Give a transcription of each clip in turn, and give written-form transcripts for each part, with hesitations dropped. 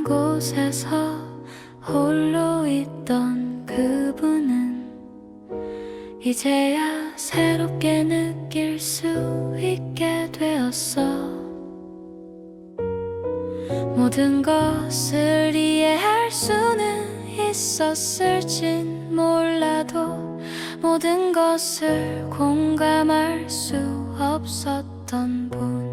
공허한 곳에서 홀로 있던 그분은 이제야 새롭게 느낄 수 있게 되었어. 모든 것을 이해할 수는 있었을진 몰라도 모든 것을 공감할 수 없었던 분.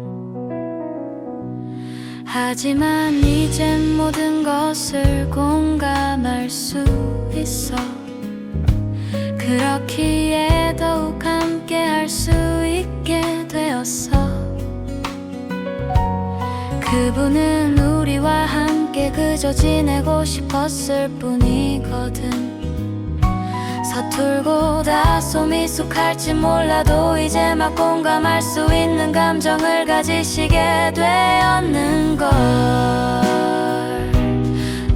하지만 이젠 모든 것을 공감할 수 있어. 그렇기에 더욱 함께 할 수 있게 되었어. 그분은 우리와 함께 그저 지내고 싶었을 뿐이거든. 서툴고 다소 미숙할지 몰라도 이제 막 공감할 수 있는 감정을 가지시게 되었는걸.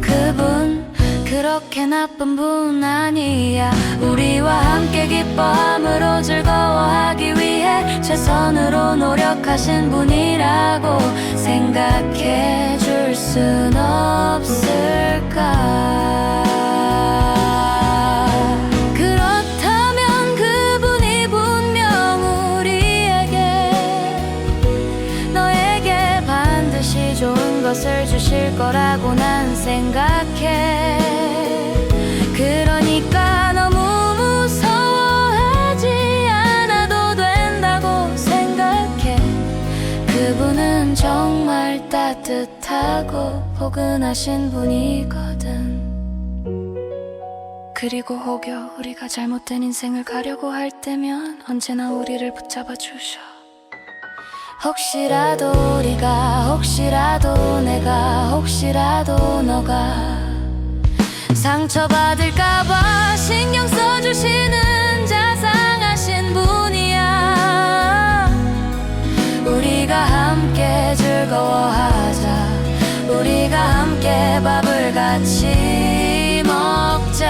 그분 그렇게 나쁜 분 아니야. 우리와 함께 기뻐함으로 즐거워하기 위해 최선으로 노력하신 분이라고 생각해 줄 순 없을까. 그렇다면 그분이 분명 우리에게 너에게 반드시 좋은 것을 주실 거라고 난 생각해. 그러니까 너무 무서워하지 않아도 된다고 생각해. 그분은 정말 따뜻하고 포근하신 분이거든. 그리고 혹여 우리가 잘못된 인생을 가려고 할 때면 언제나 우리를 붙잡아 주셔. 혹시라도 우리가, 혹시라도 내가, 혹시라도 너가 상처받을까봐 신경 써주시는 자상하신 분이야. 우리가 함께 즐거워하자. 우리가 함께 밥을 같이 먹자.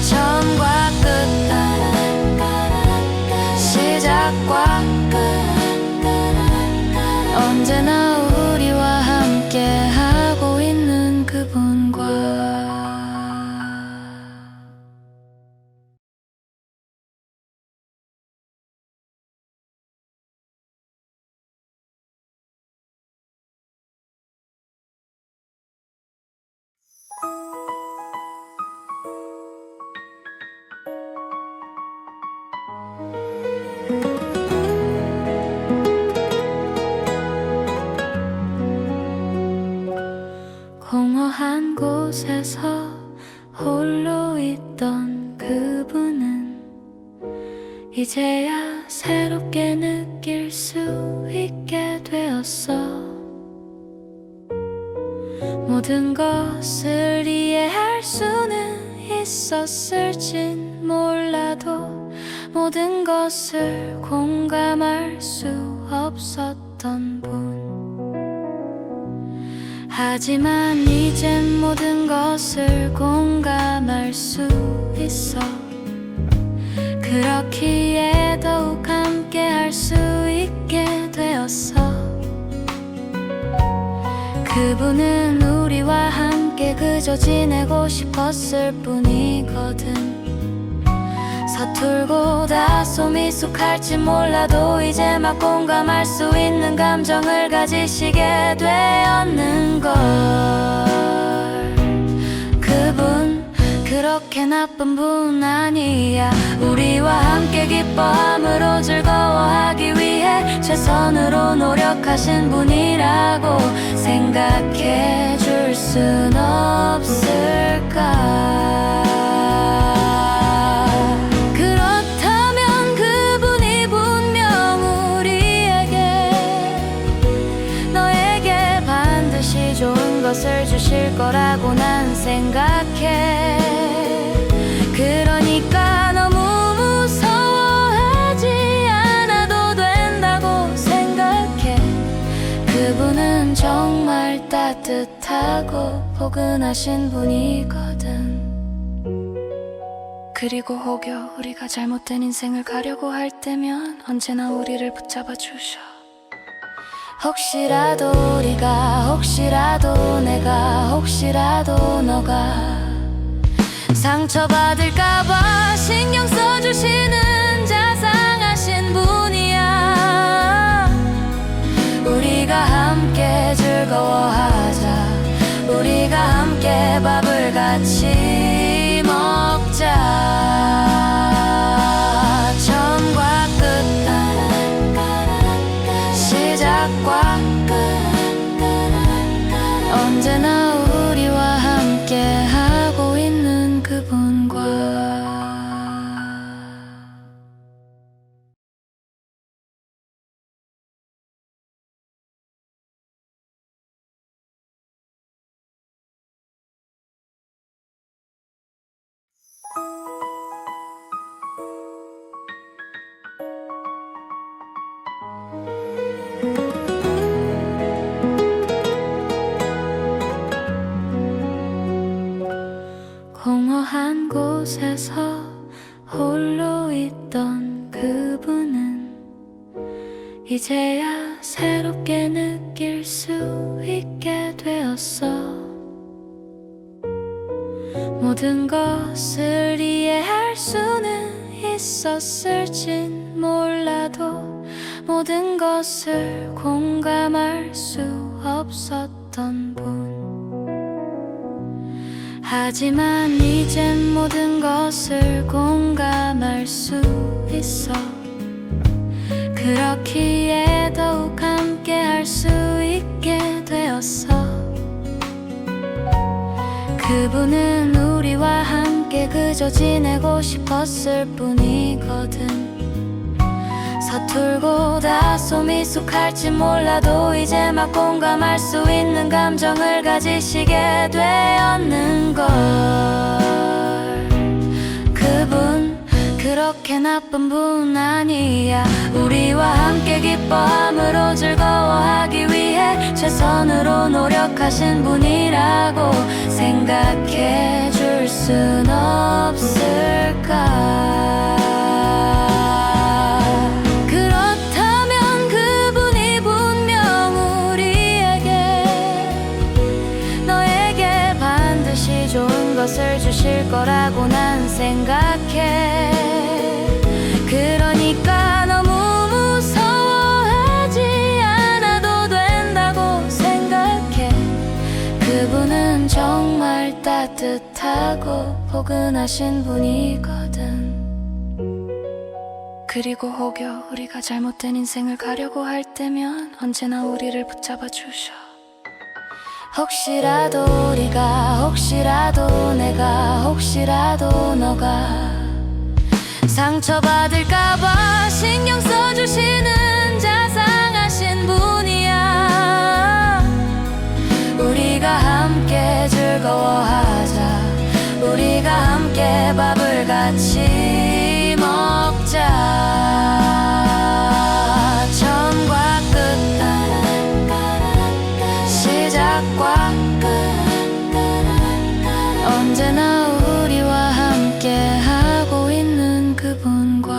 처음과 끝, 시작과 끝, 언제나 우리와 함께 하고 있는 그분과. 공허한 곳에서 홀로 있던 그분은 이제야 새롭게 느낄 수 있게 되었어. 모든 것을 이해할 수는 있었을진 몰라도 모든 것을 공감할 수 없었던 분. 하지만 이젠 모든 것을 공감할 수 있어. 그렇기에 더욱 함께 할 수 있게 되었어. 그분은 우리와 함께 그저 지내고 싶었을 뿐이거든. 서툴고 다소 미숙할지 몰라도 이제 막 공감할 수 있는 감정을 가지시게 되었는걸. 그분 그렇게 나쁜 분 아니야. 우리와 함께 기뻐함으로 즐거워하기 위해 최선으로 노력하신 분이라고 생각해 줄 순 없을까. 것을 주실 거라고 난 생각해. 그러니까 너무 무서워하지 않아도 된다고 생각해. 그분은 정말 따뜻하고 포근하신 분이거든. 그리고 혹여 우리가 잘못된 인생을 가려고 할 때면 언제나 우리를 붙잡아 주셔. 혹시라도 우리가, 혹시라도 내가, 혹시라도 너가 상처받을까봐 신경 써주시는 자상하신 분이야. 우리가 함께 즐거워하자. 우리가 함께 밥을 같이 먹자. 처음과 끝, 시작과 끝, 언제나 우리와 함께 하고 있는 그분과. 공허한 곳에서 홀로 있던 그분은 이제야 새롭게 느낄 수 있게 되었어. 모든 것을 이해할 수는 있었을진 몰라도 모든 것을 공감할 수 없었던 분. 하지만 이젠 모든 것을 공감할 수 있어. 그렇기에 더욱 함께 할 수 있게 되었어. 그분은 우리와 함께 그저 지내고 싶었을 뿐이거든. 서툴고 다소 미숙할지 몰라도 이제 막 공감할 수 있는 감정을 가지시게 되었는걸. 그분 그렇게 나쁜 분 아니야. 우리와 함께 기뻐함으로 즐거워하기 위해 최선으로 노력하신 분이라고 생각해 줄 순 없을까. 그렇다면 그분이 분명 우리에게 너에게 반드시 좋은 것을 주실 거라고 난 생각해. 그러니까 너무 무서워하지 않아도 된다고 생각해. 그분은 정말 따뜻하고 포근하신 분이거든. 그리고 혹여 우리가 잘못된 인생을 가려고 할 때면 언제나 우리를 붙잡아 주셔. 혹시라도 우리가, 혹시라도 내가, 혹시라도 너가 상처받을까봐 신경 써주시는 자상하신 분이야. 우리가 함께 즐거워하자. 우리가 함께 밥을 같이 먹자. 처음과 끝, 시작과 끝, 언제나 우리와 함께 하고 있는 그분과.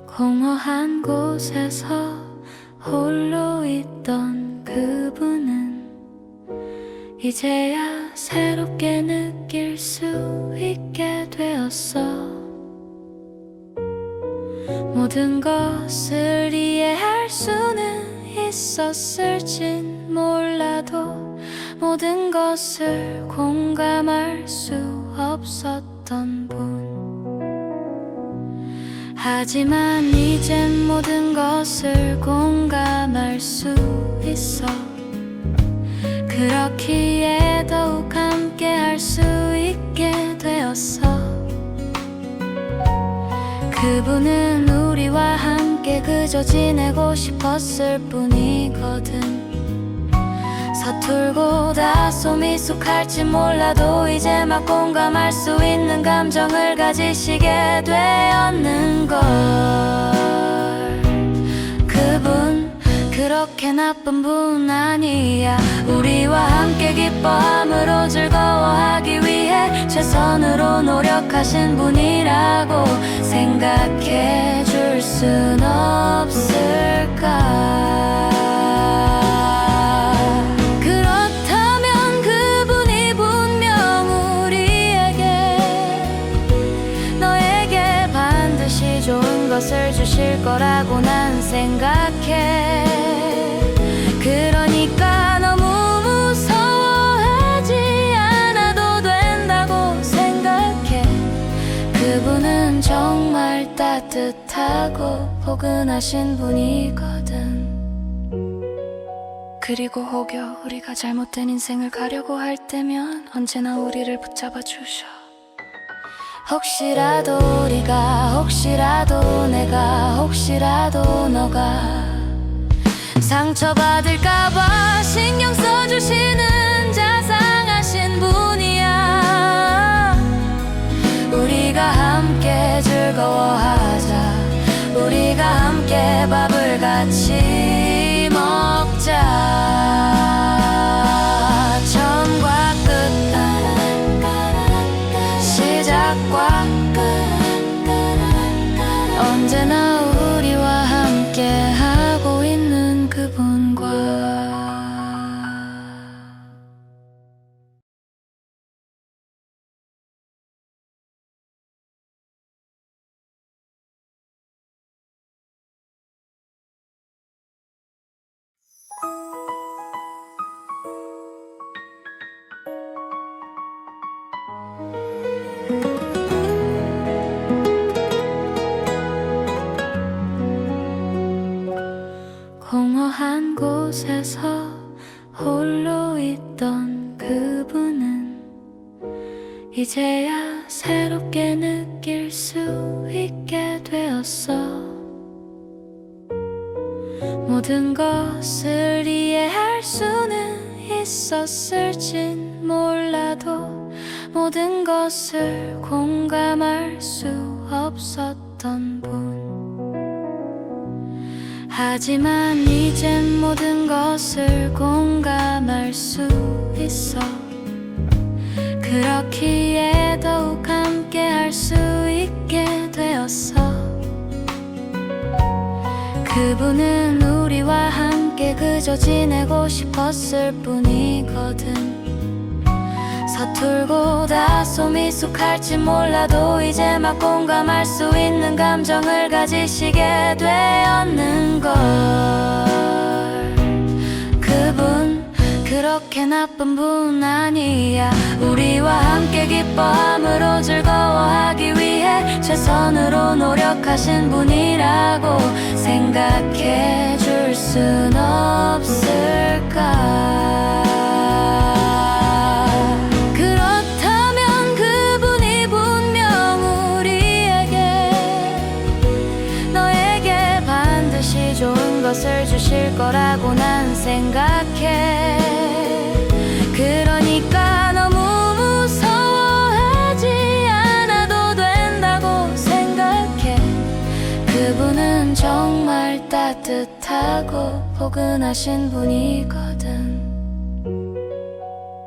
공허한 곳에서 홀로 있던 그분은 이제야 새롭게 느낄 수 있게 되었어. 모든 것을 이해할 수는 있었을진 몰라도 모든 것을 공감할 수 없었던 분. 하지만 이젠 모든 것을 공감할 수 있어. 그렇기에 더욱 함께 할 수 있게 되었어. 그분은 우리와 함께 그저 지내고 싶었을 뿐이거든. 서툴고 다소 미숙할지 몰라도 이제 막 공감할 수 있는 감정을 가지시게 되었는걸. 그분 그렇게 나쁜 분 아니야. 우리와 함께 기뻐함으로 즐거워하기 위해 최선으로 노력하신 분이라고 생각해 줄 순 없을까. 그렇다면 그분이 분명 우리에게 너에게 반드시 좋은 것을 주실 거라고 난 생각해. 그러니까 너무 무서워하지 않아도 된다고 생각해. 그분은 정말 따뜻하고 포근하신 분이거든. 그리고 혹여 우리가 잘못된 인생을 가려고 할 때면 언제나 우리를 붙잡아 주셔. 혹시라도 우리가, 혹시라도 내가, 혹시라도 너가 상처받을까봐 신경 써주시는 자상하신 분이야. 우리가 함께 즐거워하자. 우리가 함께 밥을 같이 먹자. 처음과 끝, 시작과 끝, 언제나 우리와 함께 하고 있는 그분과. 공허한 곳에서 홀로 있던 그분은 이제야 새롭게 느낄 수 있게 되었어. 모든 것을 이해할 수는 있었을진 몰라도 모든 것을 공감할 수 없었던 분. 하지만 이젠 모든 것을 공감할 수 있어. 그렇기에 더욱 함께 할 수 있게 되었어. 그분은 우리와 함께 그저 지내고 싶었을 뿐이거든. 서툴고 다소 미숙할지 몰라도 이제 막 공감할 수 있는 감정을 가지시게 되었는걸. 그분 그렇게 나쁜 분 아니야. 우리와 함께 기뻐함으로 즐거워하기 위해 최선으로 노력하신 분이라고 생각해 줄 순 없을까. 것을 주실 거라고 난 생각해. 그러니까 너무 무서워하지 않아도 된다고 생각해. 그분은 정말 따뜻하고 포근하신 분이거든.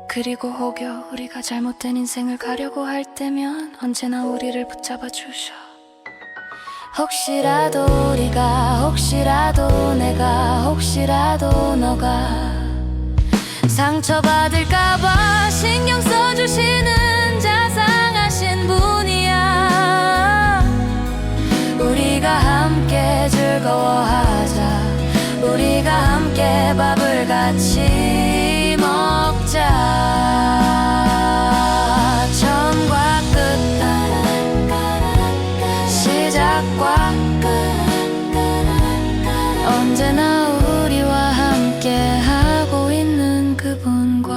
그리고 혹여 우리가 잘못된 인생을 가려고 할 때면 언제나 우리를 붙잡아 주셔. 혹시라도 우리가, 혹시라도 내가, 혹시라도 너가 상처받을까봐 신경 써주시는 자상하신 분이야. 우리가 함께 즐거워하자. 우리가 함께 밥을 같이 먹자. 처음과 끝, 시작과 끝, 언제나 우리와 함께 하고 있는 그분과.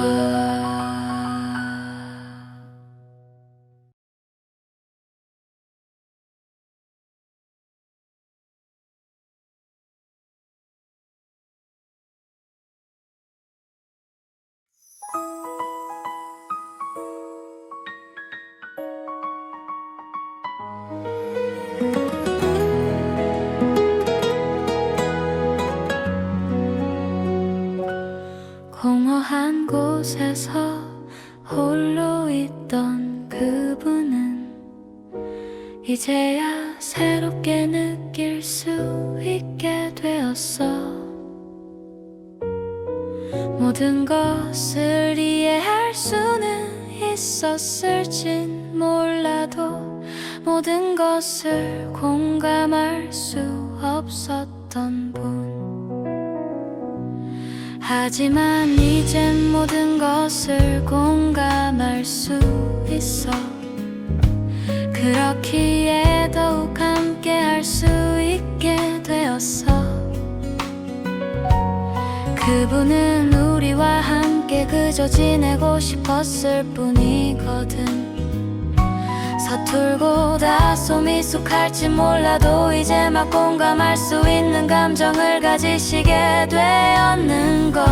공허한 곳에서 홀로 있던 그분은 이제야 새롭게 느낄 수 있게 되었어. 모든 것을 이해할 수는 있었을진 몰라도 모든 것을 공감할 수 없었던 분. 하지만 이젠 모든 것을 공감할 수 있어. 그렇기에 더욱 함께 할 수 있게 되었어. 그분은 우리와 함께 그저 지내고 싶었을 뿐이거든. 서툴고 다소 미숙할지 몰라도 이제 막 공감할 수 있는 감정을 가지시게 되었는걸.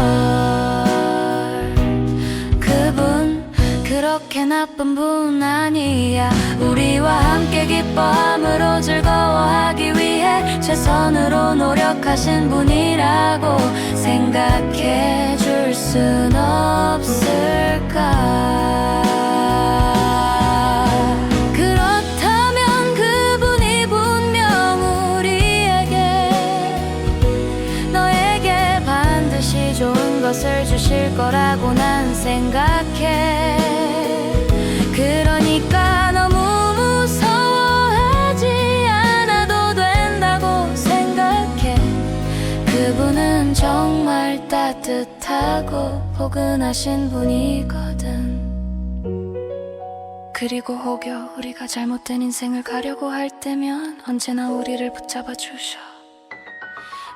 그분 그렇게 나쁜 분 아니야. 우리와 함께 기뻐함으로 즐거워하기 위해 최선으로 노력하신 분이라고 생각해 줄 순 없을까. 그렇다면 그분이 분명 우리에게 너에게 반드시 좋은 것을 주실 거라고 난 생각해. 그러니까 너무 무서워하지 않아도 된다고 생각해. 그분은 정말 따뜻하고 포근하신 분이거든. 그리고 혹여 우리가 잘못된 인생을 가려고 할 때면 언제나 우리를 붙잡아 주셔.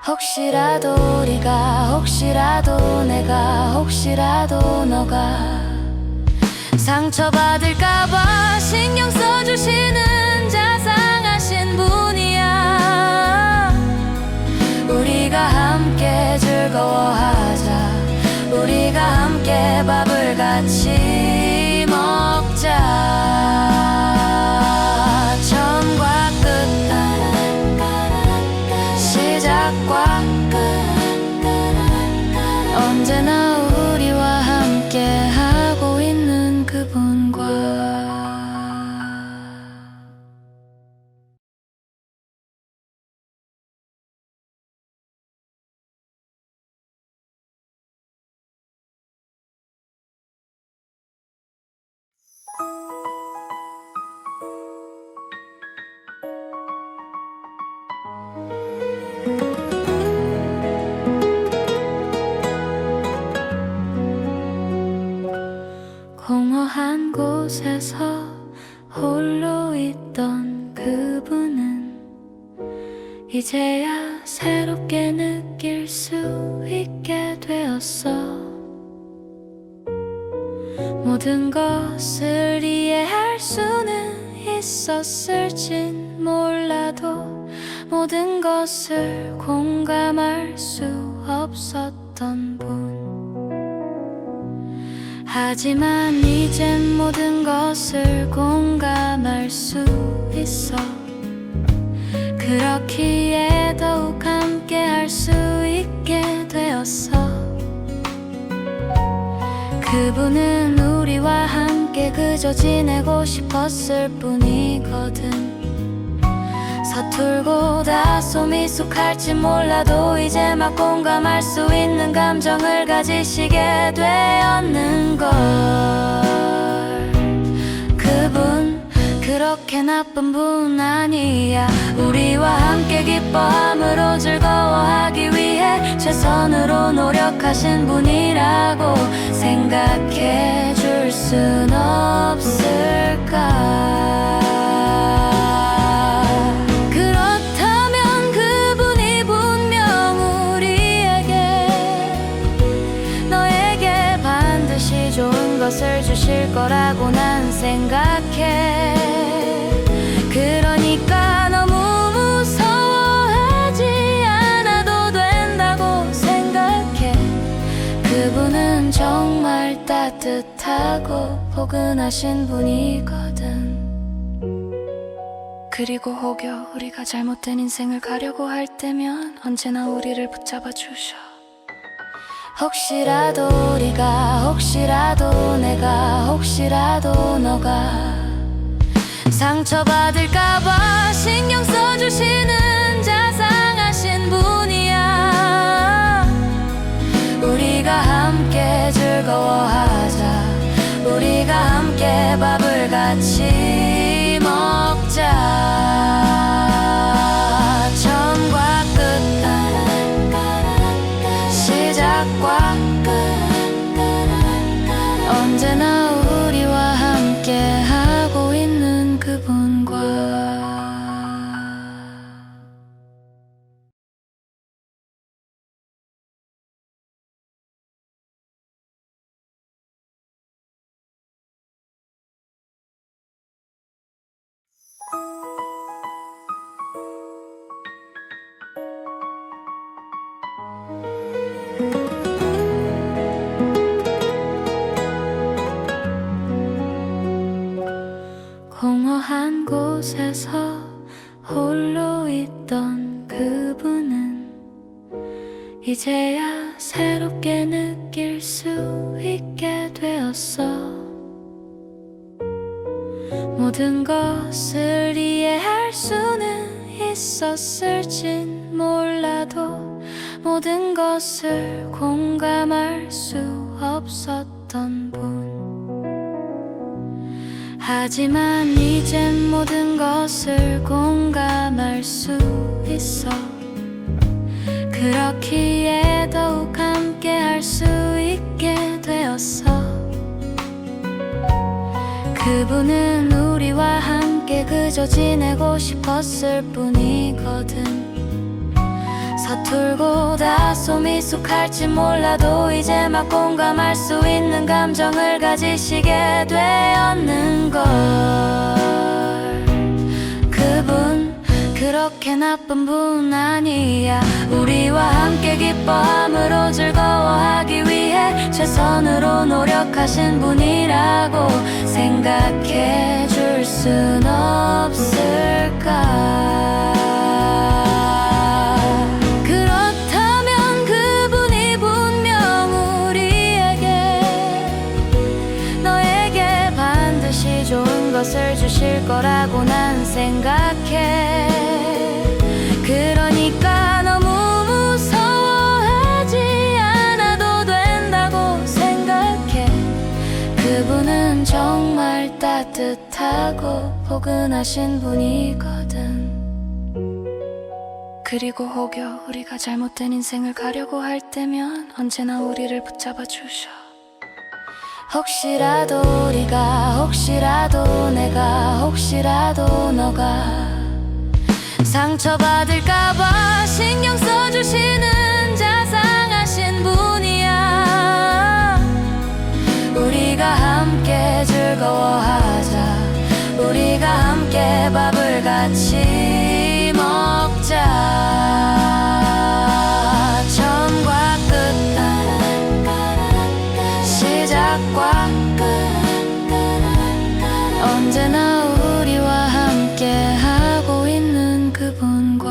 혹시라도 우리가, 혹시라도 내가, 혹시라도 너가 상처받을까봐 신경 써주시는 자상하신 분이야. 우리가 함께 즐거워하자. 우리가 함께 밥을 같이 먹자. 처음과 끝, 시작과 끝, 언제나 우리와 함께 하고 있는 그분과. 공허한 곳에서 홀로 있던 그분은 이제야 새롭게 느낄 수 있게 되었어. 모든 것을 이해할 수는 있었을진 몰라도 모든 것을 공감할 수 없었던 분. 하지만 이젠 모든 것을 공감할 수 있어. 그렇기에 더욱 함께 할 수 있게 되었어. 그분은 우리와 함께 그저 지내고 싶었을 뿐이거든. 서툴고 다소 미숙할지 몰라도 이제 막 공감할 수 있는 감정을 가지시게 되었는걸. 그분 그렇게 나쁜 분 아니야. 우리와 함께 기뻐함으로 즐거워하기 위해 최선으로 노력하신 분이라고 생각해 줄 순 없을까. 그렇다면 그분이 분명 우리에게 너에게 반드시 좋은 것을 주실 거라고 난 생각해. 그러니까 너무 무서워하지 않아도 된다고 생각해. 그분은 정말 따뜻하고 포근하신 분이거든. 그리고 혹여 우리가 잘못된 인생을 가려고 할 때면 언제나 우리를 붙잡아 주셔. 혹시라도 우리가, 혹시라도 내가, 혹시라도 너가 상처받을까봐 신경 써주시는 자상하신 분이야. 우리가 함께 즐거워하자. 우리가 함께 밥을 같이 먹자. 처음과 끝, 시작과 끝, 언제나 우리와 함께 하고 있는 그분과. 공허한 곳에서 홀로 있던 그분은 이제야 새롭게 느낄 수 있게 되었어. 모든 것을 이해할 수는 있었을진 몰라도 모든 것을 공감할 수 없었던 분. 하지만 이젠 모든 것을 공감할 수 있어. 그렇기에 더욱 함께 할 수 있게 되었어. 그분은 우리와 함께 그저 지내고 싶었을 뿐이거든. 서툴고 다소 미숙할지 몰라도 이제 막 공감할 수 있는 감정을 가지시게 되었는걸. 그분 그렇게 나쁜 분 아니야. 우리와 함께 기뻐함으로 즐거워하기 위해 최선으로 노력하신 분이라고 생각해 줄 순 없을까. 것을 주실 거라고 난 생각해. 그러니까 너무 무서워하지 않아도 된다고 생각해. 그분은 정말 따뜻하고 포근하신 분이거든. 그리고 혹여 우리가 잘못된 인생을 가려고 할 때면 언제나 우리를 붙잡아 주셔. 혹시라도 우리가, 혹시라도 내가, 혹시라도 너가 상처받을까봐 신경 써주시는 자상하신 분이야. 우리가 함께 즐거워하자. 우리가 함께 밥을 같이 먹자. 처음과 끝, 시작과 끝, 언제나 우리와 함께 하고 있는 그분과.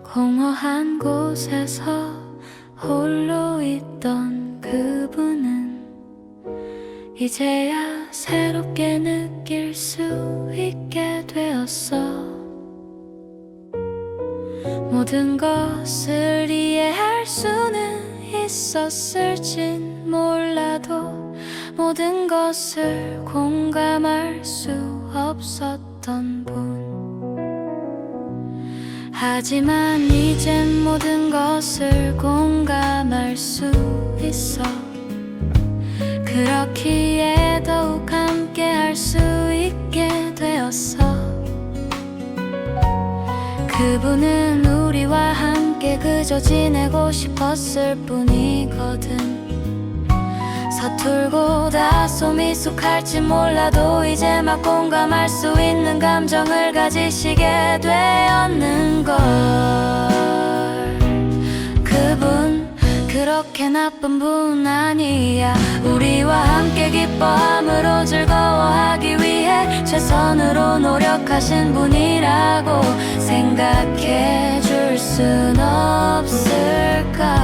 공허한 곳에서 홀로 있던 그분은 이제야 새롭게 느낄 수 있게 되었어. 모든 것을 이해할 수는 있었을진 몰라도 모든 것을 공감할 수 없었던 분. 하지만 이젠 모든 것을 공감할 수 있어. 그렇기에 더욱 함께 할 수 그분은 우리와 함께 그저 지내고 싶었을 뿐이거든. 서툴고 다소 미숙할지 몰라도 이제 막 공감할 수 있는 감정을 가지시게 되었는걸. 그분 그렇게 나쁜 분 아니야. 우리와 함께 기뻐함으로 즐거워하기 위해 최선으로 노력하신 분이라고 생각해 줄 순 없을까?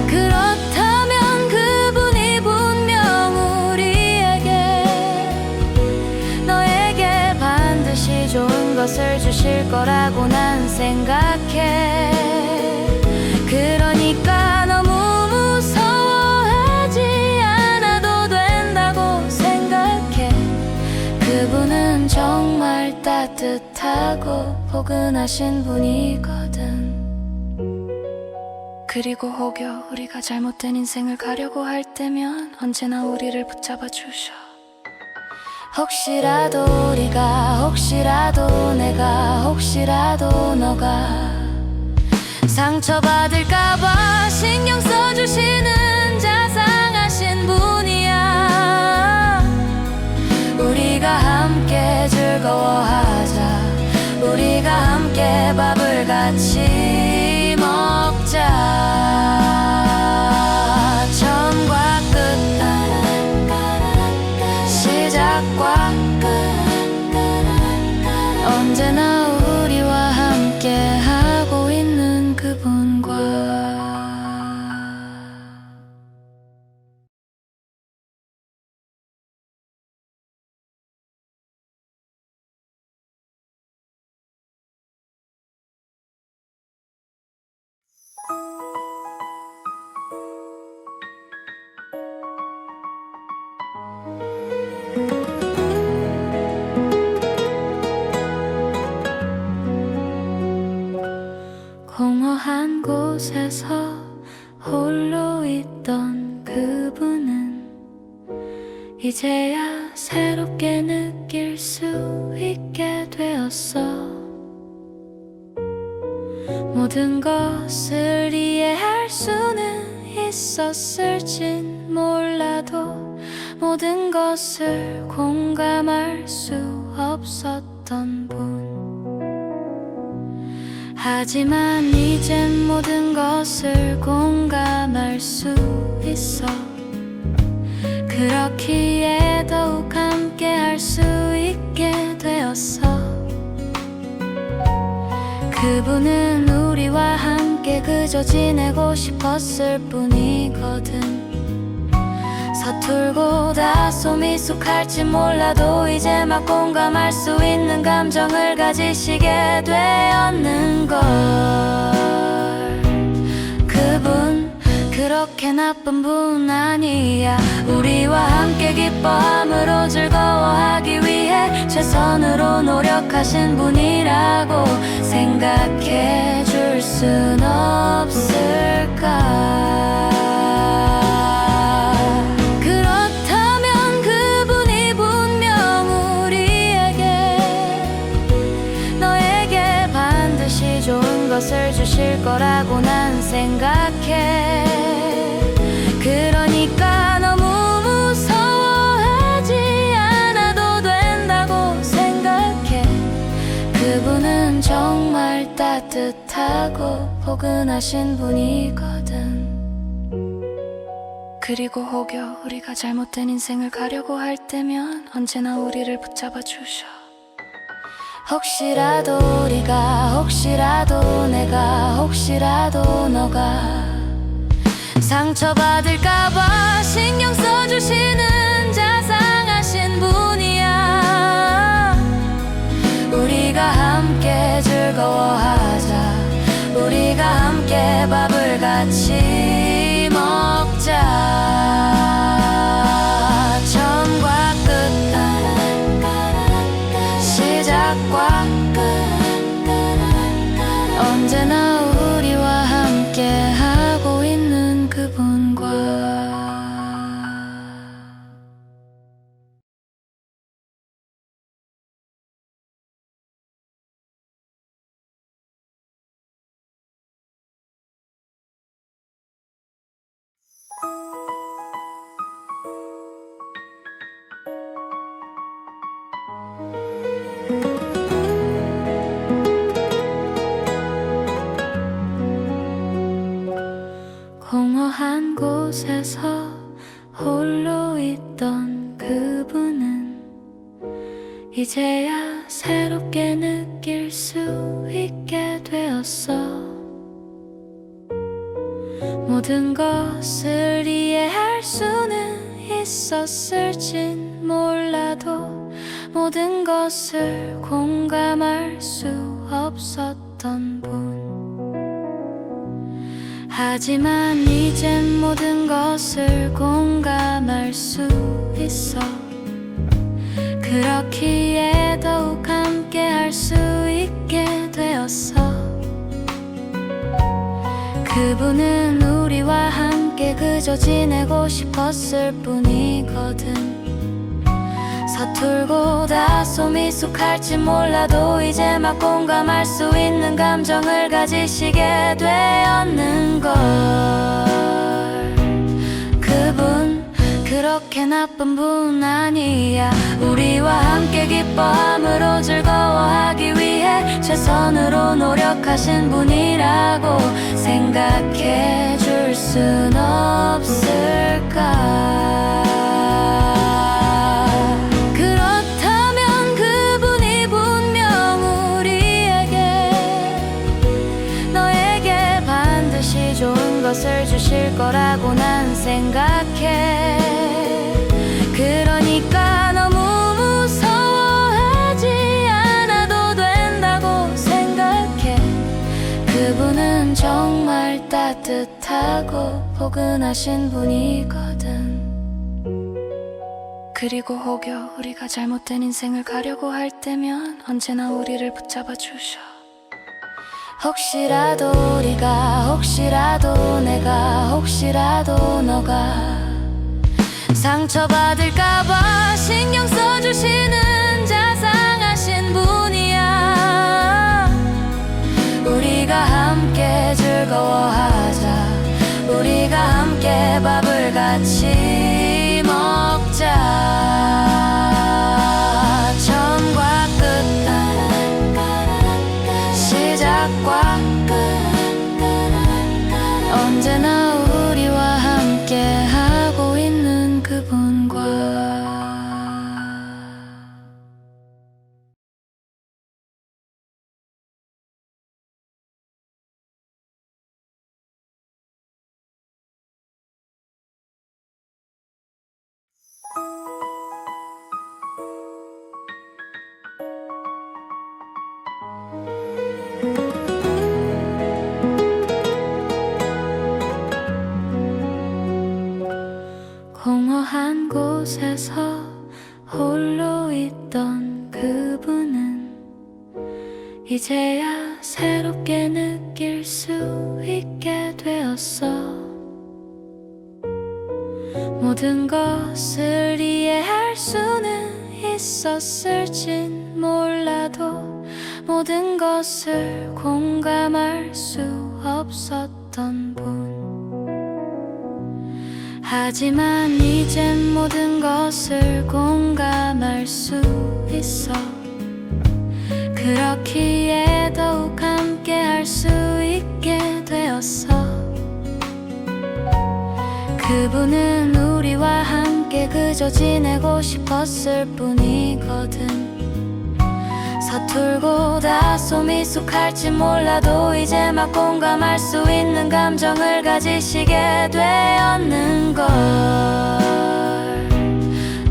그렇다면 그분이 분명 우리에게 너에게 반드시 좋은 것을 주실 거라고 난 생각해. 그러니까 너무 무서워하지 않아도 된다고 생각해. 그분은 정말 따뜻하고 포근하신 분이거든. 그리고 혹여 우리가 잘못된 인생을 가려고 할 때면 언제나 우리를 붙잡아 주셔. 혹시라도 우리가, 혹시라도 내가, 혹시라도 너가 상처받을까봐 신경 써주시는 자상하신 분이야. 우리가 함께 즐거워하자. 우리가 함께 밥을 같이 먹자. 처음과 끝, 시작과 끝, 언제나 우리와 함께 하고 있는 그분과. 공허한 곳에서 홀로 있던 그분은 이제야 새롭게 느낄 수 있게 되었어. 모든 것을 이해할 수는 있었을진 몰라도 모든 것을 공감할 수 없었던 분. 하지만 이젠 모든 것을 공감할 수 있어. 그렇기에 더욱 함께 할 수 있게 되었어. 그분은 우리와 함께 그저 지내고 싶었을 뿐이거든. 서툴고 다소 미숙할지 몰라도 이제 막 공감할 수 있는 감정을 가지시게 되었는걸. 그분 그렇게 나쁜 분 아니야. 우리와 함께 기뻐함으로 즐거워하기 위해 최선으로 노력하신 분이라고 생각해 줄 순 없을까? 그렇다면 그분이 분명 우리에게 너에게 반드시 좋은 것을 주실 거라고 난 생각해. 그러니까 너무 무서워하지 않아도 된다고 생각해. 그분은 정말 따뜻하고 포근하신 분이거든. 그리고 혹여 우리가 잘못된 인생을 가려고 할 때면 언제나 우리를 붙잡아 주셔. 혹시라도 우리가, 혹시라도 내가, 혹시라도 너가 상처받을까봐 신경 써주시는 자상하신 분이야. 우리가 함께 즐거워하자. 우리가 함께 밥을 같이 먹자. 처음과 끝, 시작과 끝, 언제나 우리와 함께 하고 있는 그분과. 공허한 곳에서 홀로 있던 그분은 이제야 새롭게 느낄 수 있게 되었어. 모든 것을 이해할 수는 있었을진 몰라도 모든 것을 공감할 수 없었던 분. 하지만 이젠 모든 것을 공감할 수 있어. 그렇기에 더욱 함께 할 수 있게 되었어. 그분은 우리와 함께 그저 지내고 싶었을 뿐이거든. 서툴고 다소 미숙할지 몰라도 이제 막 공감할 수 있는 감정을 가지시게 되었는 걸. 그분 그렇게 나쁜 분 아니야. 우리와 함께 기뻐함으로 즐거워하기 위해 최선으로 노력하신 분이라고 생각해 줄 순 없을까. 그렇다면 그분이 분명 우리에게 너에게 반드시 좋은 것을 주실 거라고 난 생각해. 그러니까 너무 무서워하지 않아도 된다고 생각해. 그분은 정말 따뜻하고 포근하신 분이거든. 그리고 혹여 우리가 잘못된 인생을 가려고 할 때면 언제나 우리를 붙잡아 주셔. 혹시라도 우리가, 혹시라도 내가, 혹시라도 너가 상처받을까봐 신경 써주시는 자상하신 분이야. 우리가 함께 즐거워하자. 우리가 함께 밥을 같이 먹자. 처음과 끝, 시작과 끝, 언제나 우리와 함께 하고 있는 그분과. 공허한 곳에서 홀로 있던 그분은 이제야 새롭게 느낄 수 있게 되었어. 모든 것을 이해할 수는 있었을진 몰라도 모든 것을 공감할 수 없었던 분. 하지만 이젠 모든 것을 공감할 수 있어. 그렇기에 더욱 함께 할 수 있게 되었어. 그분은 우리와 함께 그저 지내고 싶었을 뿐이거든. 서툴고 다소 미숙할지 몰라도 이제 막 공감할 수 있는 감정을 가지시게 되었는 걸.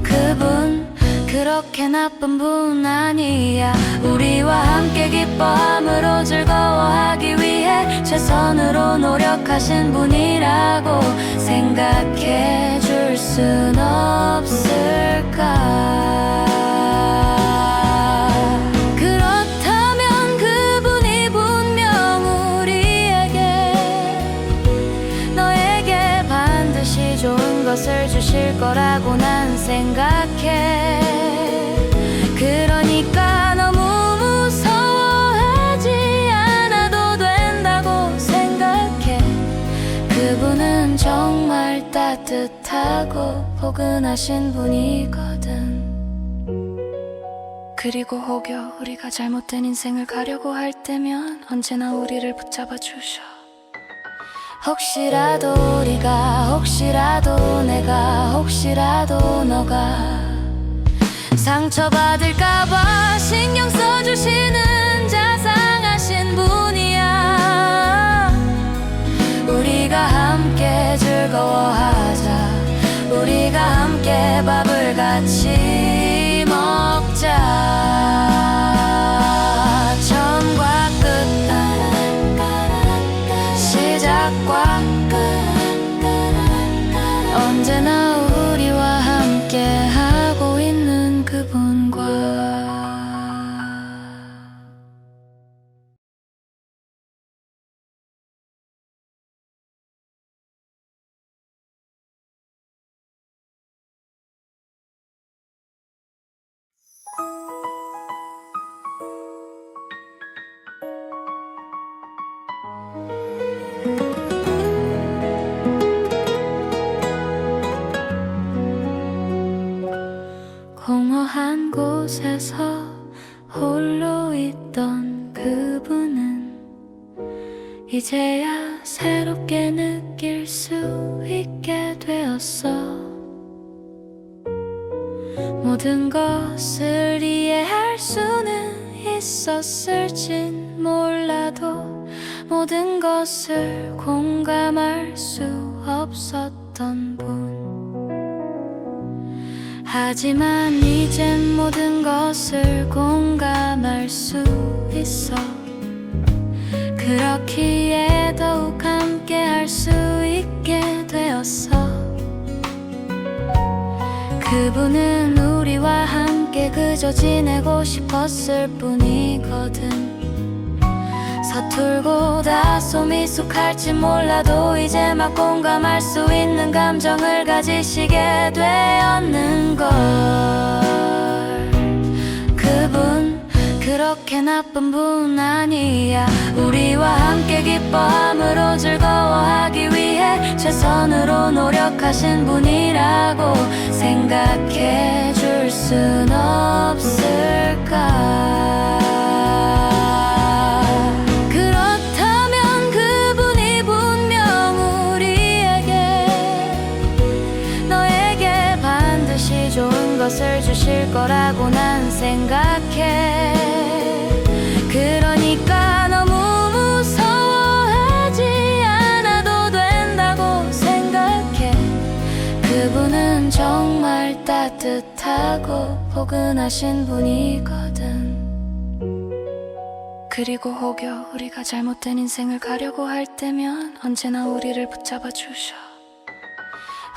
그분 그렇게 나쁜 분 아니야. 우리와 함께 기뻐함으로 즐거워하기 위해 최선으로 노력하신 분이라고 생각해 줄 순 없을까. 그렇다면 그분이 분명 우리에게 너에게 반드시 좋은 것을 주실 거라고 난 생각해. 그러니까 너무 무서워하지 않아도 된다고 생각해. 그분은 정말 따뜻해. 포근하신 분이거든. 그리고 혹여 우리가 잘못된 인생을 가려고 할 때면 언제나 우리를 붙잡아 주셔. 혹시라도 우리가, 혹시라도 내가, 혹시라도 너가 상처받을까봐 신경 써주시는 자상하신 분이야. 우리가 함께 즐거워하자. 우리가 함께 밥을 같이 먹자. 처음과 끝, 시작과 끝, 언제나 우리와 함께 하고 있는 그분과. 공허한 곳에서 홀로 있던 그분은 이제야 새롭게 느낄 수 있게 되었어. 모든 것을 이해할 수는 있었을진 몰라도 모든 것을 공감할 수 없었던 분. 하지만 이젠 모든 것을 공감할 수 있어. 그렇기에 더욱 함께 할 수 있게 되었어. 그분은 우리와 함께 그저 지내고 싶었을 뿐이거든. 서툴고 다소 미숙할지 몰라도 이제 막 공감할 수 있는 감정을 가지시게 되었는걸. 그분 그렇게 나쁜 분 아니야. 우리와 함께 기뻐함으로 즐거워하기 위해 최선으로 노력하신 분이라고 생각해 줄 순 없을까. 그렇다면 그분이 분명 우리에게 너에게 반드시 좋은 것을 주실 거라고 난 생각해. 그러니까 너무 무서워하지 않아도 된다고 생각해. 그분은 정말 따뜻하고 포근하신 분이거든. 그리고 혹여 우리가 잘못된 인생을 가려고 할 때면 언제나 우리를 붙잡아 주셔.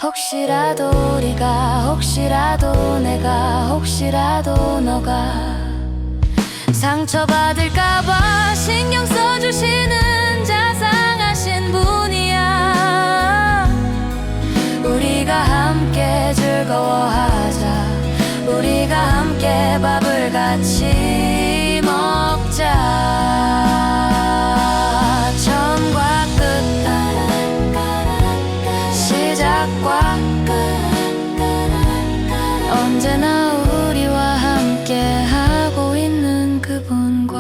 혹시라도 우리가, 혹시라도 내가, 혹시라도 너가 상처받을까봐 신경 써주시는 자상하신 분이야. 우리가 함께 즐거워하자. 우리가 함께 밥을 같이 먹자. 처음과 끝, 시작과 끝, 언제나 우리와 함께 하고 있는 그분과.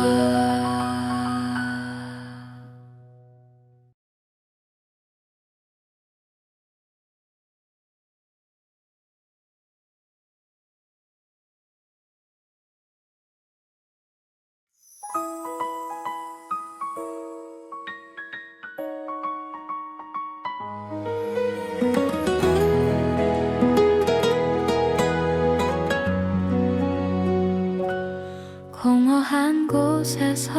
공허한 곳에서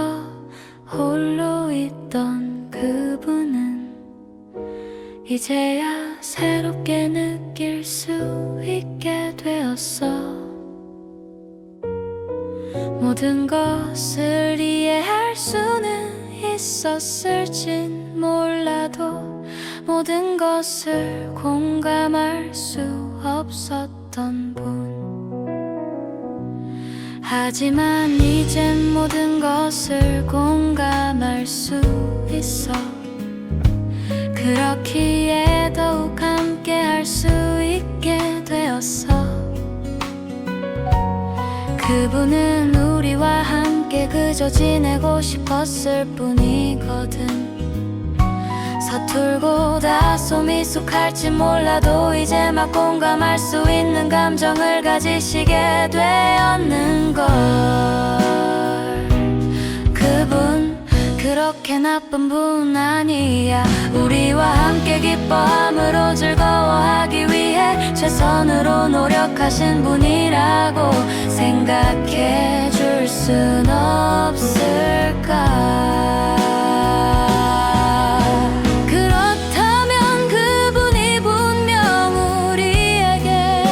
홀로 있던 그분은 이제야 새롭게 느낄 수 있게 되었어. 모든 것을 이해할 수는 있었을진 몰라도 모든 것을 공감할 수 없었던 분. 하지만 이젠 모든 것을 공감할 수 있어. 그렇기에 더욱 함께 할 수 있게 되었어. 그분은 우리와 함께 그저 지내고 싶었을 뿐이거든. 서툴고 다소 미숙할지 몰라도 이제 막 공감할 수 있는 감정을 가지시게 되었는걸. 그분 그렇게 나쁜 분 아니야. 우리와 함께 기뻐함으로 즐거워하기 위해 최선으로 노력하신 분이라고 생각해 줄 순 없을까. 그렇다면 그분이 분명 우리에게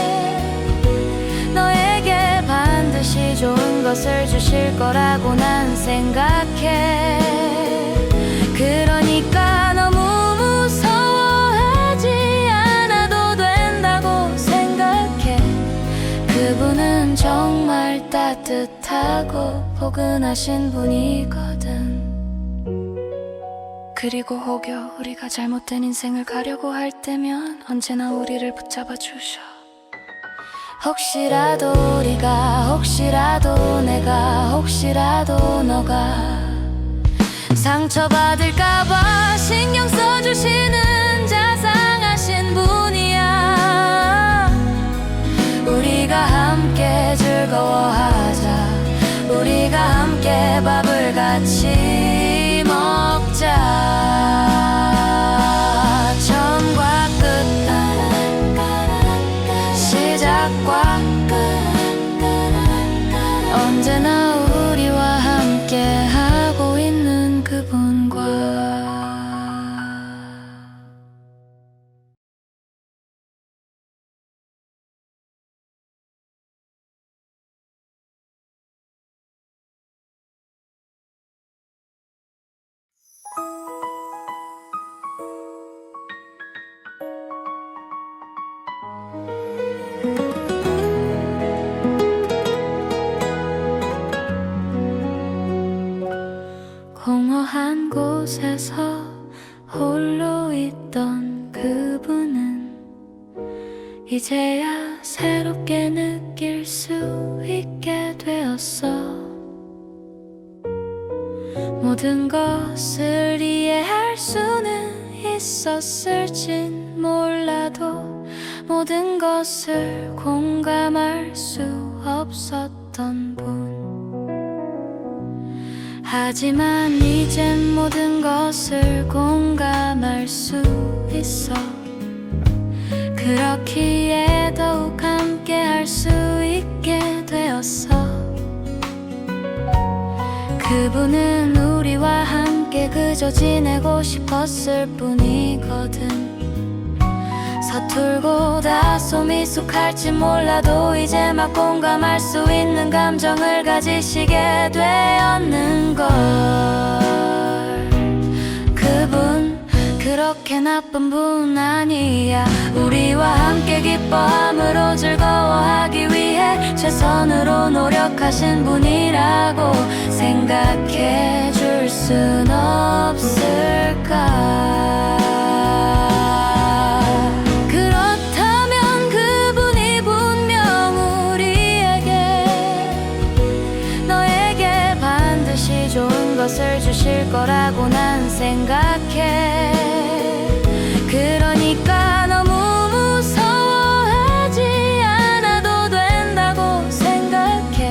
너에게 반드시 좋은 것을 주실 거라고 난 생각해. 그러니까 너무 무서워하지 않아도 된다고 생각해. 그분은 정말 따뜻하고 포근하신 분이거든. 그리고 혹여 우리가 잘못된 인생을 가려고 할 때면 언제나 우리를 붙잡아 주셔. 혹시라도 우리가, 혹시라도 내가, 혹시라도 너가 상처받을까봐 신경 써주시는 자상하신 분이야. 우리가 함께 즐거워하자. 우리가 함께 밥을 같이 먹자. 처음과 끝, 시작과 끝, 언제나 우리와 함께 하고 있는 그분과. 공허한 곳에서 홀로 있던 그분은 이제야 새롭게 느낄 수 있게 되었어. 모든 것을 이해할 수는 있었을진 몰라도 모든 것을 공감할 수 없었던 분. 하지만 이젠 모든 것을 공감할 수 있어. 그렇기에 더욱 함께 할 수 있게 되었어. 그분은 우리와 함께 그저 지내고 싶었을 뿐이거든. 서툴고 다소 미숙할지 몰라도 이제 막 공감할 수 있는 감정을 가지시게 되었는걸. 그분 그렇게 나쁜 분 아니야. 우리와 함께 기뻐함으로 즐거워하기 위해 최선으로 노력하신 분이라고 생각해 줄 순 없을까. 그렇다면 그분이 분명 우리에게 너에게 반드시 좋은 것을 주실 거라고 난 생각해. 그러니까 너무 무서워하지 않아도 된다고 생각해.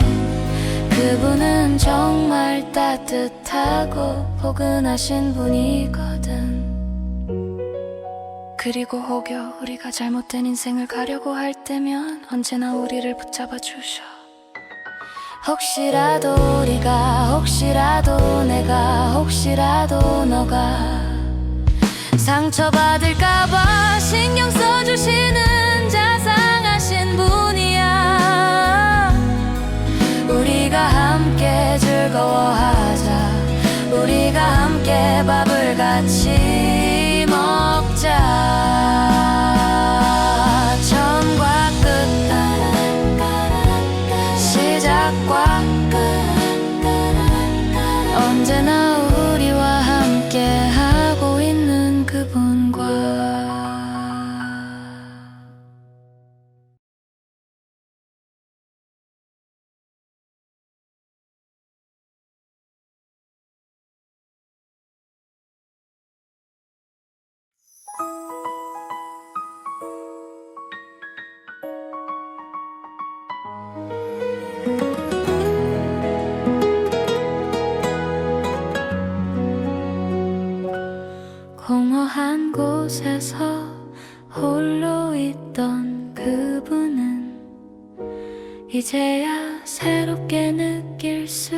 그분은 정말 따뜻하고 포근하신 분이거든. 그리고 혹여 우리가 잘못된 인생을 가려고 할 때면 언제나 우리를 붙잡아 주셔. 혹시라도 우리가, 혹시라도 내가, 혹시라도 너가 상처받을까봐 신경 써주시는 자상하신 분이야. 우리가 함께 즐거워하자. 우리가 함께 밥을 같이 먹자. 처음과 끝, 시작과 끝, 언제나 우리와 함께 하고 있는 그분과 공허한 곳에서 홀로 있던 그분은 이제야 새롭게 느낄 수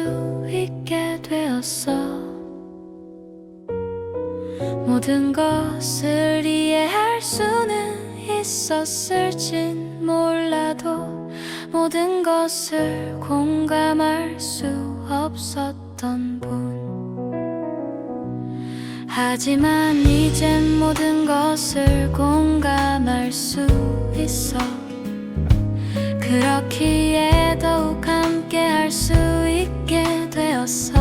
있게 되었어. 모든 것을 이해할 수는 있었을진 몰라도 모든 것을 공감할 수 없었던 분. 하지만 이젠 모든 것을 공감할 수 있어. 그렇기에 더욱 함께 할 수 있게 되었어.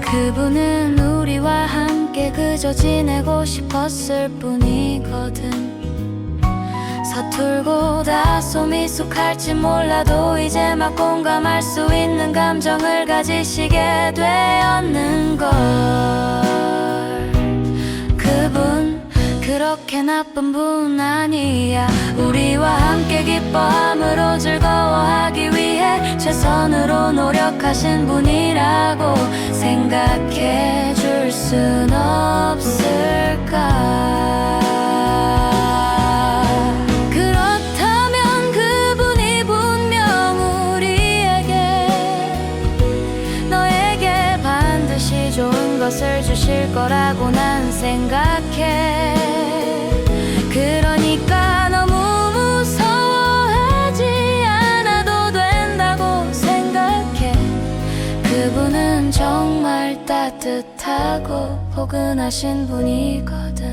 그분은 우리와 함께 그저 지내고 싶었을 뿐이거든. 서툴고 다소 미숙할지 몰라도 이제 막 공감할 수 있는 감정을 가지시게 되었는 걸. 그분 그렇게 나쁜 분 아니야. 우리와 함께 기뻐함으로 즐거워하기 위해 최선으로 노력하신 분이라고 생각해 줄 순 없을까. 그렇다면 그분이 분명 우리에게 너에게 반드시 좋은 것을 주실 거라고 난 생각해. 그러니까 너무 무서워하지 않아도 된다고 생각해. 그분은 정말 따뜻하고 포근하신 분이거든.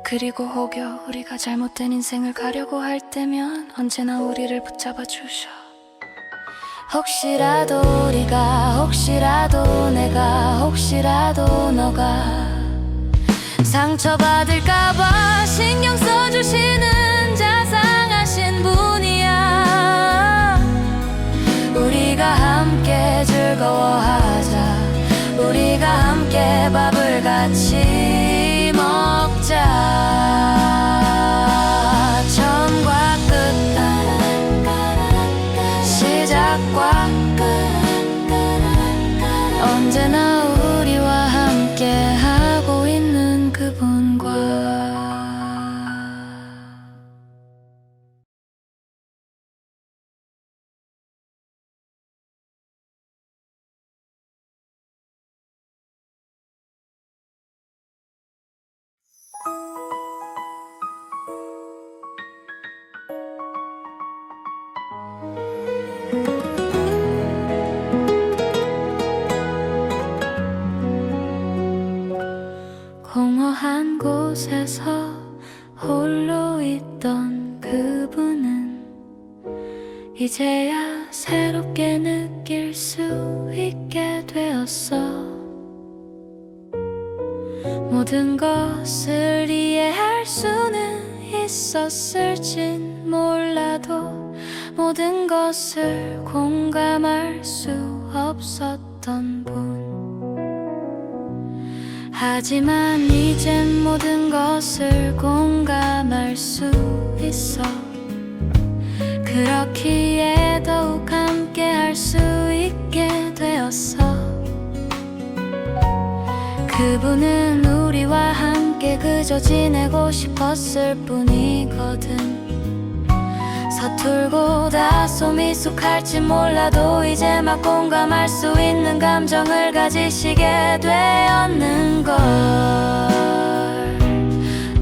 그리고 혹여 우리가 잘못된 인생을 가려고 할 때면 언제나 우리를 붙잡아 주셔. 혹시라도 우리가, 혹시라도 내가, 혹시라도 너가 상처받을까봐 신경 써주시는 자상하신 분이야. 우리가 함께 즐거워하자. 우리가 함께 밥을 같이 먹자. 처음과 끝, 시작과 끝, 언제나 우리와 함께 하고 있는 그분과. 공허한 곳에서 홀로 있던 그분은 이제야 새롭게 느낄 수 있게 되었어. 모든 것을 이해할 수는 있었을진 몰라도 모든 것을 공감할 수 없었던 분. 하지만 이젠 모든 것을 공감할 수 있어. 그렇기에 더욱 함께 할 수 있게 되었어. 그분은 우리와 함께 그저 지내고 싶었을 뿐이거든. 서툴고 다소 미숙할지 몰라도 이제 막 공감할 수 있는 감정을 가지시게 되었는 걸.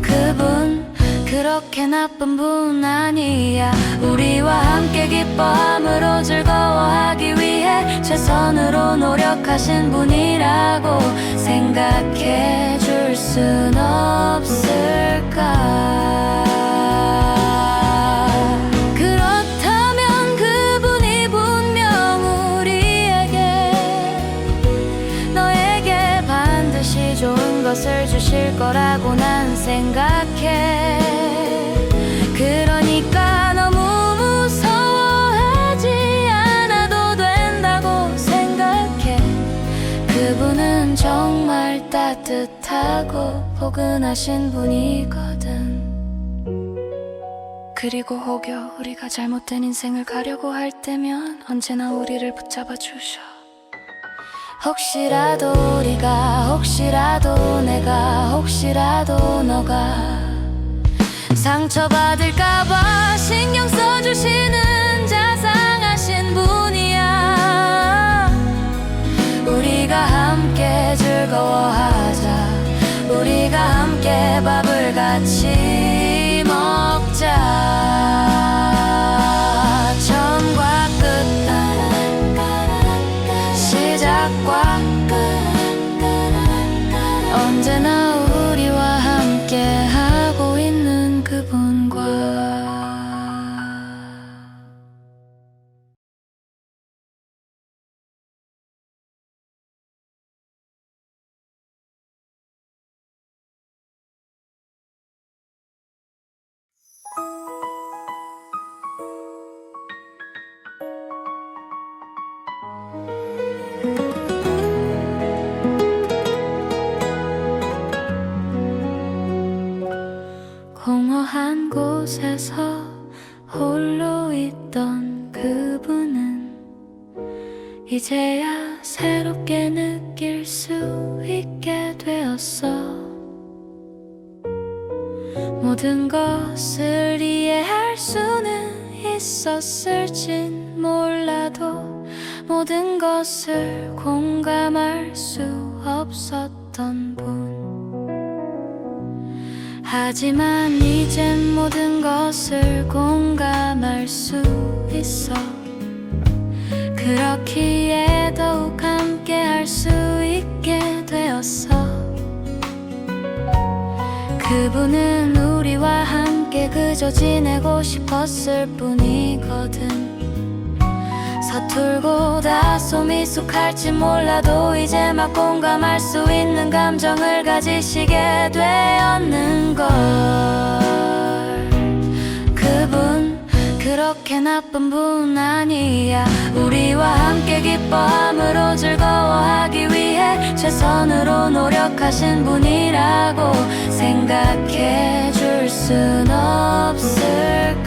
그분 그렇게 나쁜 분 아니야. 우리와 함께 기뻐함으로 즐거워하기 위해 최선으로 노력하신 분이라고 생각해 줄 순 없을까. 것을 주실 거라고 난 생각해. 그러니까 너무 무서워하지 않아도 된다고 생각해. 그분은 정말 따뜻하고 포근하신 분이거든. 그리고 혹여 우리가 잘못된 인생을 가려고 할 때면 언제나 우리를 붙잡아 주셔. 혹시라도 우리가, 혹시라도 내가, 혹시라도 너가 상처받을까봐 신경 써주시는 자상하신 분이야. 우리가 함께 즐거워하자. 우리가 함께 밥을 같이 먹자. 처음과 끝, 시작과 끝, 언제나 우리와 함께 하고 있는 그분과. 공허한 곳에서 홀로 있던 그분은 이제야 새롭게 느낄 수 있게 되었어. 모든 것을 이해할 수는 있었을진 몰라도 모든 것을 공감할 수 없었던 분. 하지만 이젠 모든 것을 공감할 수 있어. 그렇기에 더욱 함께 할 수 있게 되었어. 그분은 우리와 함께 그저 지내고 싶었을 뿐이거든. 서툴고 다소 미숙할지 몰라도 이제 막 공감할 수 있는 감정을 가지시게 되었는걸. 그분 그렇게 나쁜 분 아니야. 우리와 함께 기뻐함으로 즐거워하기 위해 최선으로 노력하신 분이라고 생각해 줄 순 없을까.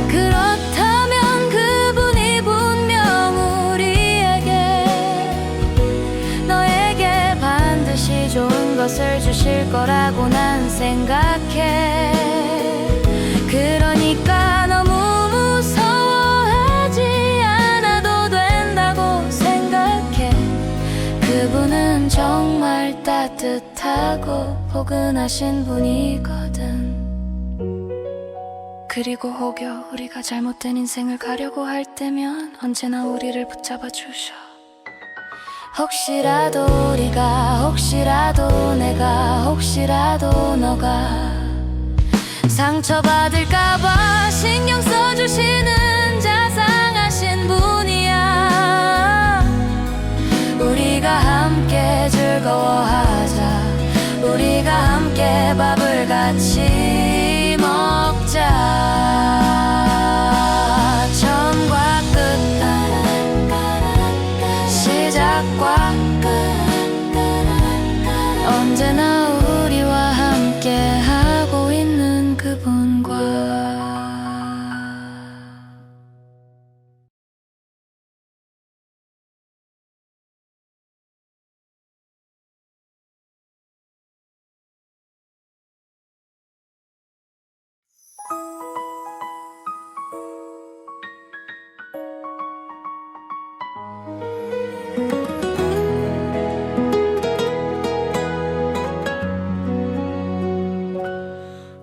그렇다면 그분이 분명 우리에게 너에게 반드시 좋은 것을 주실 거라고 난 생각해. 그러니까 너무 무서워하지 않아도 된다고 생각해. 그분은 정말 따뜻하고 포근하신 분이거든. 그리고 혹여 우리가 잘못된 인생을 가려고 할 때면 언제나 우리를 붙잡아 주셔. 혹시라도 우리가, 혹시라도 내가, 혹시라도 너가 상처받을까봐 신경 써주시는 자상하신 분이야. 우리가 함께 즐거워하자. 우리가 함께 밥을 같이 먹자. 처음과 끝, 시작과 끝, 언제나 우리와 함께 하고 있는 그분과.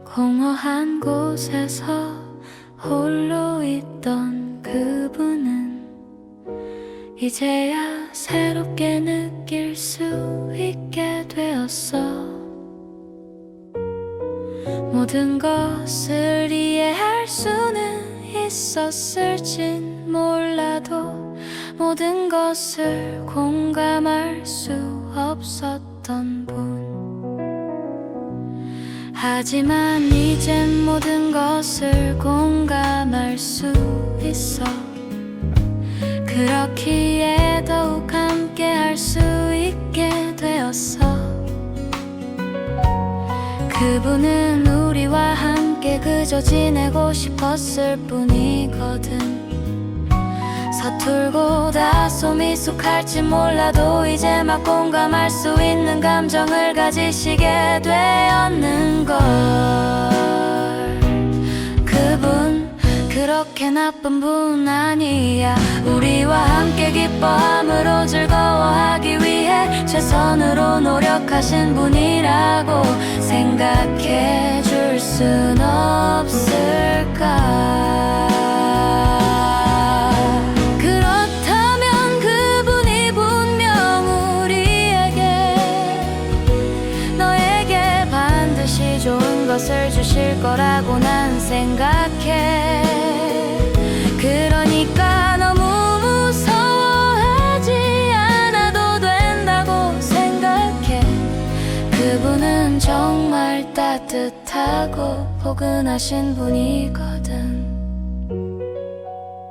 공허한 곳에서 홀로 있던 그분은 이제야 새롭게 느낄 수 있게 되었어. 모든 것을 이해할 수는 있었을진 몰라도 모든 것을 공감할 수 없었던 분. 하지만 이젠 모든 것을 공감할 수 있어. 그렇기에 더욱 함께 할 수 그분은 우리와 함께 그저 지내고 싶었을 뿐이거든. 서툴고 다소 미숙할지 몰라도 이제 막 공감할 수 있는 감정을 가지시게 되었는걸. 그분 그렇게 나쁜 분 아니야. 우리와 함께 기뻐함으로 즐거워하기 위해 최선으로 노력하신 분이라고 생각해 줄 순 없을까. 그렇다면 그분이 분명 우리에게 너에게 반드시 좋은 것을 주실 거라고 난 생각해. 그러니까 너무 무서워하지 않아도 된다고 생각해. 그분은 정말 따뜻하고 포근하신 분이거든.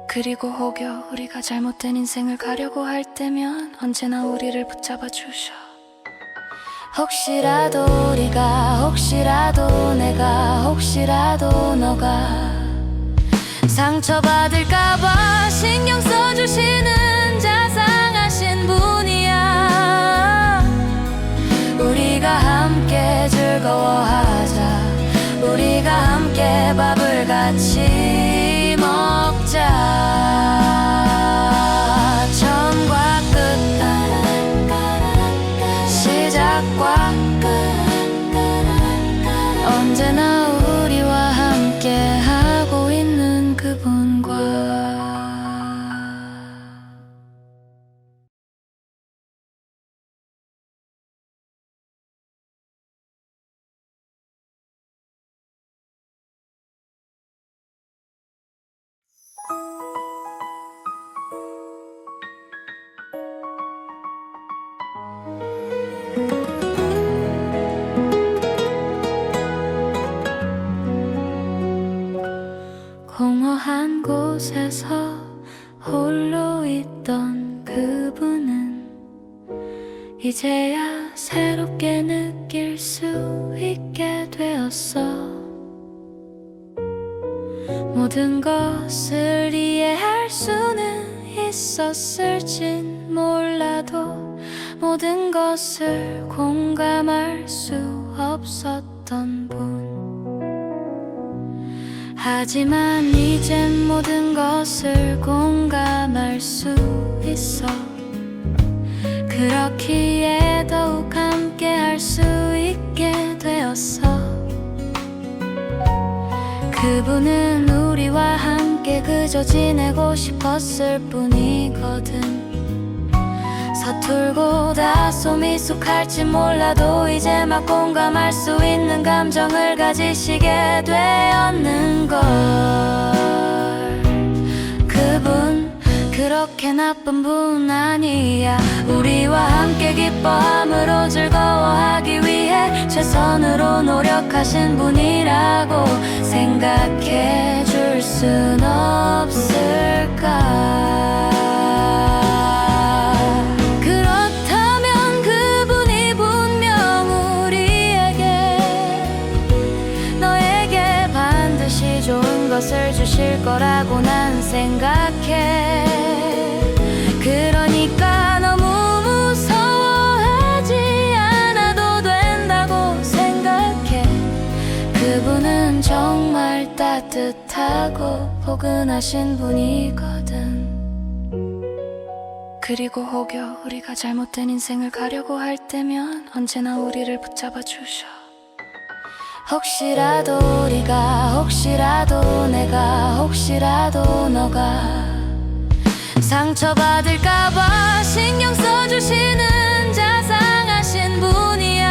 그리고 혹여 우리가 잘못된 인생을 가려고 할 때면 언제나 우리를 붙잡아 주셔. 혹시라도 우리가, 혹시라도 내가, 혹시라도 너가 상처받을까봐 신경 써주시는 자상하신 분이야. 우리가 함께 즐거워하자. 우리가 함께 밥을 같이 먹자. 처음과 끝, 시작과 끝, 언제나 우리와 함께 하고 있는 그분과. 공허한 곳에서 홀로 있던 그분은 이제야 새롭게 느낄 수 있게 되었어. 모든 것을 이해할 수는 있었을진 몰라도 모든 것을 공감할 수 없었던 분. 하지만 이젠 모든 것을 공감할 수 있어. 그렇기에 더욱 함께 할 수 있게 되었어. 그분은 우리와 함께 그저 지내고 싶었을 뿐이거든. 서툴고 다소 미숙할지 몰라도 이제 막 공감할 수 있는 감정을 가지시게 되었는걸. 그분 그렇게 나쁜 분 아니야. 우리와 함께 기뻐함으로 즐거워하기 위해 최선으로 노력하신 분이라고 생각해 줄 순 없을까. 것을 주실 거라고 난 생각해. 그러니까 너무 무서워하지 않아도 된다고 생각해. 그분은 정말 따뜻하고 포근하신 분이거든. 그리고 혹여 우리가 잘못된 인생을 가려고 할 때면 언제나 우리를 붙잡아 주셔. 혹시라도 우리가, 혹시라도 내가, 혹시라도 너가 상처받을까봐 신경 써주시는 자상하신 분이야.